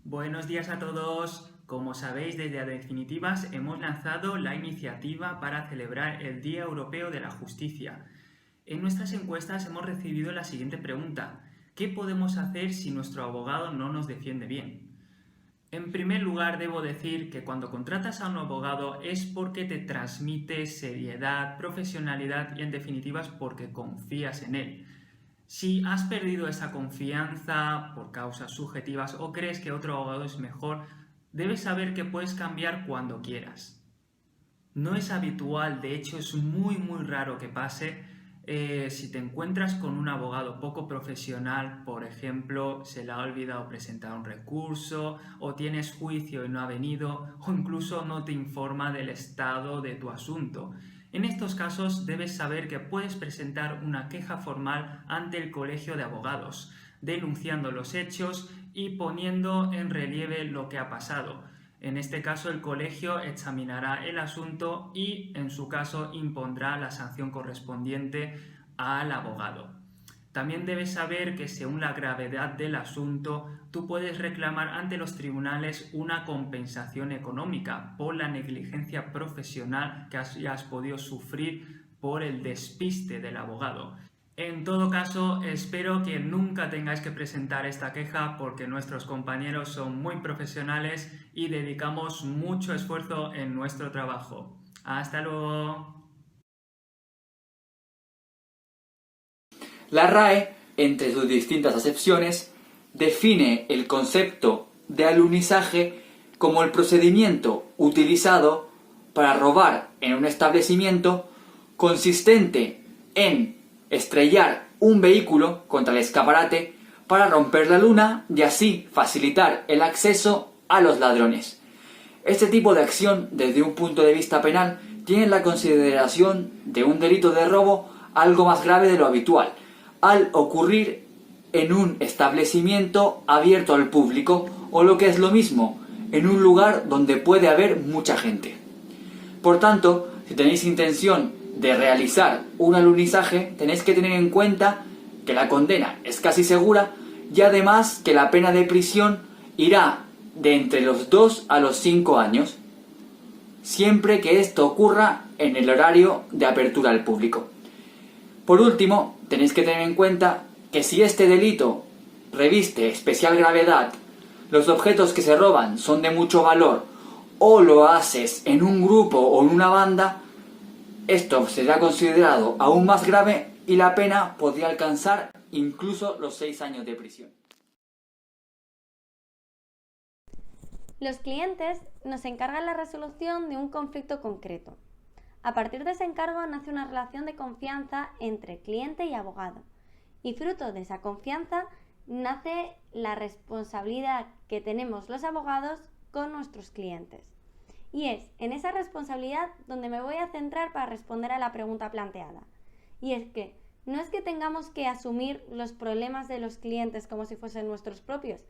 Buenos días a todos. Como sabéis, desde Definitivas hemos lanzado la iniciativa para celebrar el Día Europeo de la Justicia. En nuestras encuestas hemos recibido la siguiente pregunta: ¿qué podemos hacer si nuestro abogado no nos defiende bien? En primer lugar, debo decir que cuando contratas a un abogado es porque te transmite seriedad, profesionalidad y, en definitivas, porque confías en él. Si has perdido esa confianza por causas subjetivas o crees que otro abogado es mejor, debes saber que puedes cambiar cuando quieras. No es habitual, de hecho es muy raro que pase. Si te encuentras con un abogado poco profesional, por ejemplo, se le ha olvidado presentar un recurso, o tienes juicio y no ha venido, o incluso no te informa del estado de tu asunto. En estos casos debes saber que puedes presentar una queja formal ante el Colegio de Abogados, denunciando los hechos y poniendo en relieve lo que ha pasado. En este caso, el colegio examinará el asunto y, en su caso, impondrá la sanción correspondiente al abogado. También debes saber que, según la gravedad del asunto, tú puedes reclamar ante los tribunales una compensación económica por la negligencia profesional que hayas podido sufrir por el despiste del abogado. En todo caso, espero que nunca tengáis que presentar esta queja, porque nuestros compañeros son muy profesionales y dedicamos mucho esfuerzo en nuestro trabajo. ¡Hasta luego! La RAE, entre sus distintas acepciones, define el concepto de alunizaje como el procedimiento utilizado para robar en un establecimiento, consistente en estrellar un vehículo contra el escaparate para romper la luna y así facilitar el acceso a los ladrones. Este tipo de acción, desde un punto de vista penal, tiene la consideración de un delito de robo algo más grave de lo habitual, al ocurrir en un establecimiento abierto al público, o lo que es lo mismo, en un lugar donde puede haber mucha gente. Por tanto, si tenéis intención de realizar un alunizaje, tenéis que tener en cuenta que la condena es casi segura, y además que la pena de prisión irá de entre los 2 a los 5 años, siempre que esto ocurra en el horario de apertura al público. Por último, tenéis que tener en cuenta que si este delito reviste especial gravedad, los objetos que se roban son de mucho valor, o lo haces en un grupo o en una banda, esto será considerado aún más grave y la pena podría alcanzar incluso los 6 años de prisión. Los clientes nos encargan la resolución de un conflicto concreto. A partir de ese encargo nace una relación de confianza entre cliente y abogado, y fruto de esa confianza nace la responsabilidad que tenemos los abogados con nuestros clientes. Y es en esa responsabilidad donde me voy a centrar para responder a la pregunta planteada. Y es que no es que tengamos que asumir los problemas de los clientes como si fuesen nuestros propios,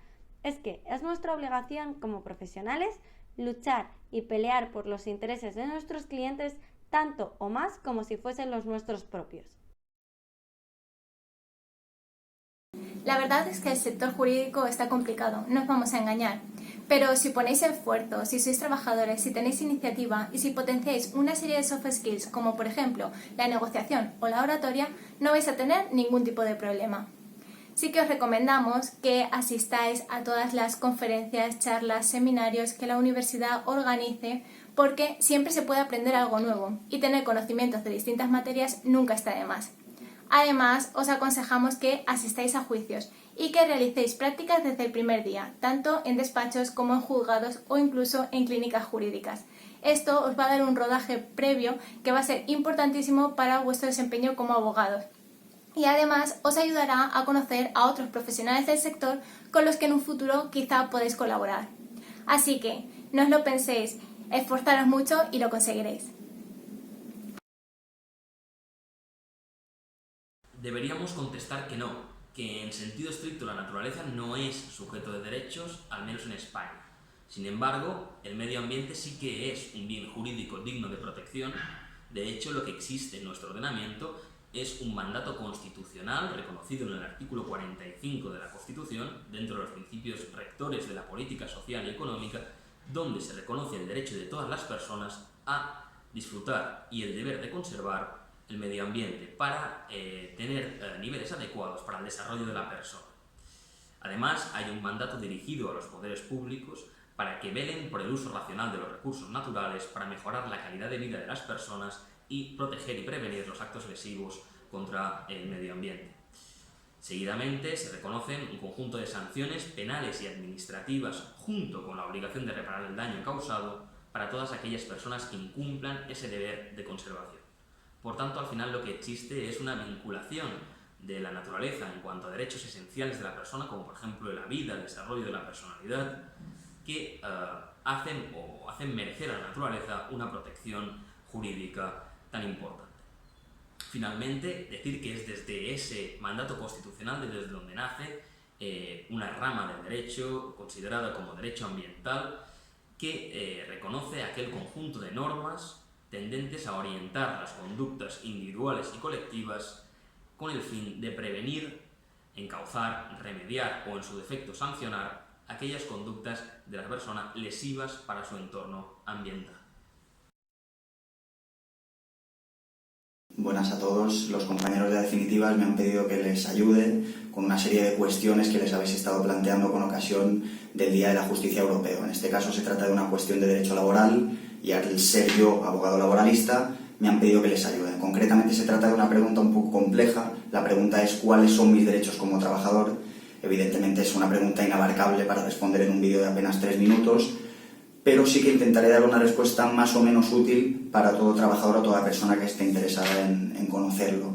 es que es nuestra obligación como profesionales luchar y pelear por los intereses de nuestros clientes tanto o más como si fuesen los nuestros propios. La verdad es que el sector jurídico está complicado, no os vamos a engañar. Pero si ponéis esfuerzo, si sois trabajadores, si tenéis iniciativa y si potenciáis una serie de soft skills como por ejemplo la negociación o la oratoria, no vais a tener ningún tipo de problema. Sí que os recomendamos que asistáis a todas las conferencias, charlas, seminarios que la universidad organice, porque siempre se puede aprender algo nuevo y tener conocimientos de distintas materias nunca está de más. Además, os aconsejamos que asistáis a juicios y que realicéis prácticas desde el primer día, tanto en despachos como en juzgados o incluso en clínicas jurídicas. Esto os va a dar un rodaje previo que va a ser importantísimo para vuestro desempeño como abogados. Y además os ayudará a conocer a otros profesionales del sector con los que en un futuro quizá podéis colaborar. Así que, no os lo penséis, esforzaros mucho y lo conseguiréis. Deberíamos contestar que no, que en sentido estricto la naturaleza no es sujeto de derechos, al menos en España. Sin embargo, el medio ambiente sí que es un bien jurídico digno de protección. De hecho, lo que existe en nuestro ordenamiento es un mandato constitucional reconocido en el artículo 45 de la Constitución, dentro de los principios rectores de la política social y económica, donde se reconoce el derecho de todas las personas a disfrutar y el deber de conservar el medio ambiente para tener niveles adecuados para el desarrollo de la persona. Además, hay un mandato dirigido a los poderes públicos para que velen por el uso racional de los recursos naturales, para mejorar la calidad de vida de las personas y proteger y prevenir los actos lesivos contra el medio ambiente. Seguidamente se reconocen un conjunto de sanciones penales y administrativas junto con la obligación de reparar el daño causado para todas aquellas personas que incumplan ese deber de conservación. Por tanto, al final lo que existe es una vinculación de la naturaleza en cuanto a derechos esenciales de la persona, como por ejemplo la vida, el desarrollo de la personalidad, que hacen merecer a la naturaleza una protección jurídica tan importante. Finalmente, decir que es desde ese mandato constitucional desde donde nace una rama del derecho considerada como derecho ambiental que reconoce aquel conjunto de normas tendentes a orientar las conductas individuales y colectivas con el fin de prevenir, encauzar, remediar o en su defecto sancionar aquellas conductas de la persona lesivas para su entorno ambiental. Buenas a todos. Los compañeros de Definitivas me han pedido que les ayude con una serie de cuestiones que les habéis estado planteando con ocasión del Día de la Justicia Europeo. En este caso se trata de una cuestión de derecho laboral y al ser yo abogado laboralista me han pedido que les ayude. Concretamente se trata de una pregunta un poco compleja. La pregunta es ¿cuáles son mis derechos como trabajador? Evidentemente es una pregunta inabarcable para responder en un vídeo de apenas 3 minutos, pero sí que intentaré dar una respuesta más o menos útil para todo trabajador o toda persona que esté interesada en conocerlo.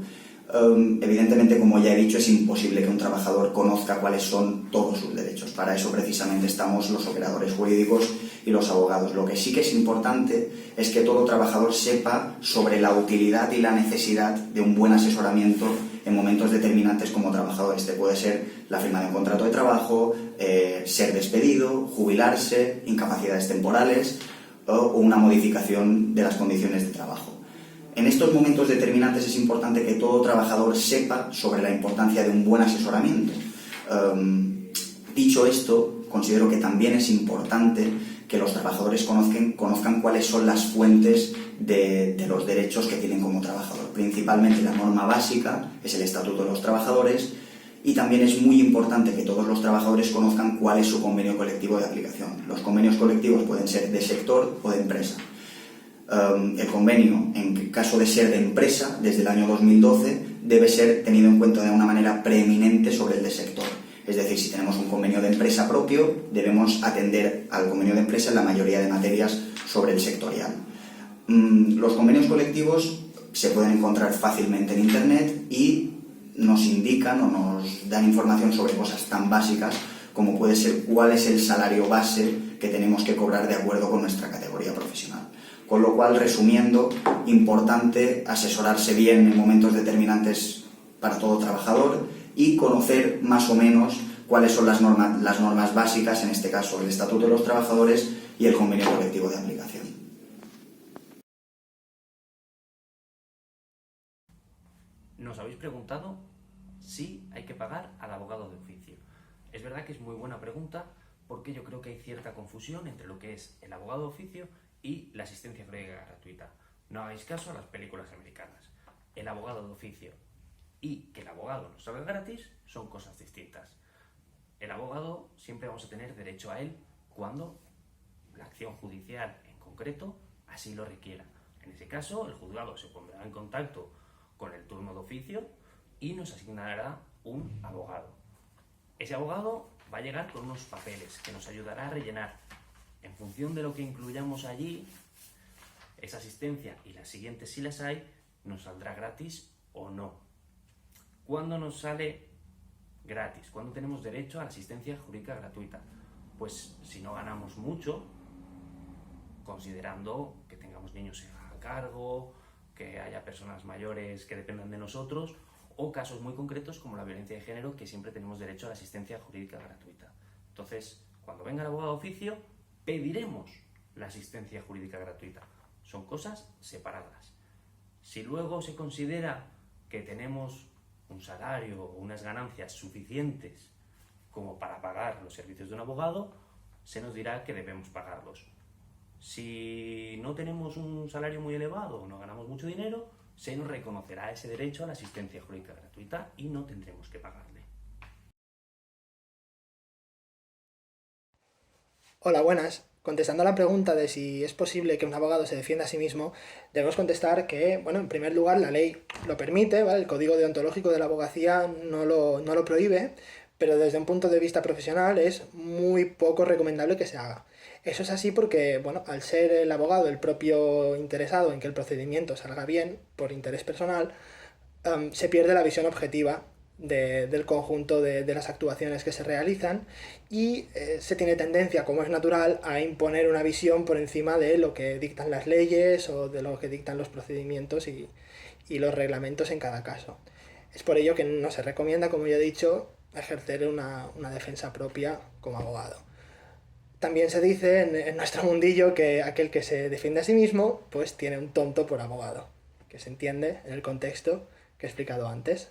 Evidentemente, como ya he dicho, es imposible que un trabajador conozca cuáles son todos sus derechos. Para eso precisamente estamos los operadores jurídicos y los abogados. Lo que sí que es importante es que todo trabajador sepa sobre la utilidad y la necesidad de un buen asesoramiento en momentos determinantes como trabajador. Este puede ser la firma de un contrato de trabajo, ser despedido, jubilarse, incapacidades temporales o una modificación de las condiciones de trabajo. En estos momentos determinantes es importante que todo trabajador sepa sobre la importancia de un buen asesoramiento. Dicho esto, considero que también es importante que los trabajadores conozcan cuáles son las fuentes de los derechos que tienen como trabajador. Principalmente la norma básica es el Estatuto de los Trabajadores y también es muy importante que todos los trabajadores conozcan cuál es su convenio colectivo de aplicación. Los convenios colectivos pueden ser de sector o de empresa. El convenio, en caso de ser de empresa, desde el año 2012, debe ser tenido en cuenta de una manera preeminente sobre el de sector. Es decir, si tenemos un convenio de empresa propio, debemos atender al convenio de empresa en la mayoría de materias sobre el sectorial. Los convenios colectivos se pueden encontrar fácilmente en Internet y nos indican o nos dan información sobre cosas tan básicas como puede ser cuál es el salario base que tenemos que cobrar de acuerdo con nuestra categoría profesional. Con lo cual, resumiendo, importante asesorarse bien en momentos determinantes para todo trabajador y conocer más o menos cuáles son las normas básicas, en este caso el Estatuto de los Trabajadores y el Convenio Colectivo de Aplicación. Nos habéis preguntado si hay que pagar al abogado de oficio. Es verdad que es muy buena pregunta porque yo creo que hay cierta confusión entre lo que es el abogado de oficio y la asistencia jurídica gratuita. No hagáis caso a las películas americanas. El abogado de oficio y que el abogado nos salga gratis son cosas distintas. El abogado siempre vamos a tener derecho a él cuando la acción judicial en concreto así lo requiera. En ese caso, el juzgado se pondrá en contacto con el turno de oficio y nos asignará un abogado. Ese abogado va a llegar con unos papeles que nos ayudará a rellenar. En función de lo que incluyamos allí, esa asistencia y las siguientes, si las hay, nos saldrá gratis o no. ¿Cuándo nos sale gratis? ¿Cuándo tenemos derecho a la asistencia jurídica gratuita? Pues si no ganamos mucho, considerando que tengamos niños a cargo, que haya personas mayores que dependan de nosotros, o casos muy concretos como la violencia de género, que siempre tenemos derecho a la asistencia jurídica gratuita. Entonces, cuando venga el abogado de oficio, pediremos la asistencia jurídica gratuita. Son cosas separadas. Si luego se considera que tenemos un salario o unas ganancias suficientes como para pagar los servicios de un abogado, se nos dirá que debemos pagarlos. Si no tenemos un salario muy elevado o no ganamos mucho dinero, se nos reconocerá ese derecho a la asistencia jurídica gratuita y no tendremos que pagarle. Hola, buenas. Contestando a la pregunta de si es posible que un abogado se defienda a sí mismo, debemos contestar que, bueno, en primer lugar, la ley lo permite, ¿vale? El Código Deontológico de la Abogacía no lo prohíbe, pero desde un punto de vista profesional es muy poco recomendable que se haga. Eso es así porque, bueno, al ser el abogado el propio interesado en que el procedimiento salga bien, por interés personal, se pierde la visión objetiva del conjunto de las actuaciones que se realizan y se tiene tendencia, como es natural, a imponer una visión por encima de lo que dictan las leyes o de lo que dictan los procedimientos y los reglamentos en cada caso. Es por ello que no se recomienda, como ya he dicho, ejercer una defensa propia como abogado. También se dice en nuestro mundillo que aquel que se defiende a sí mismo pues tiene un tonto por abogado, que se entiende en el contexto que he explicado antes.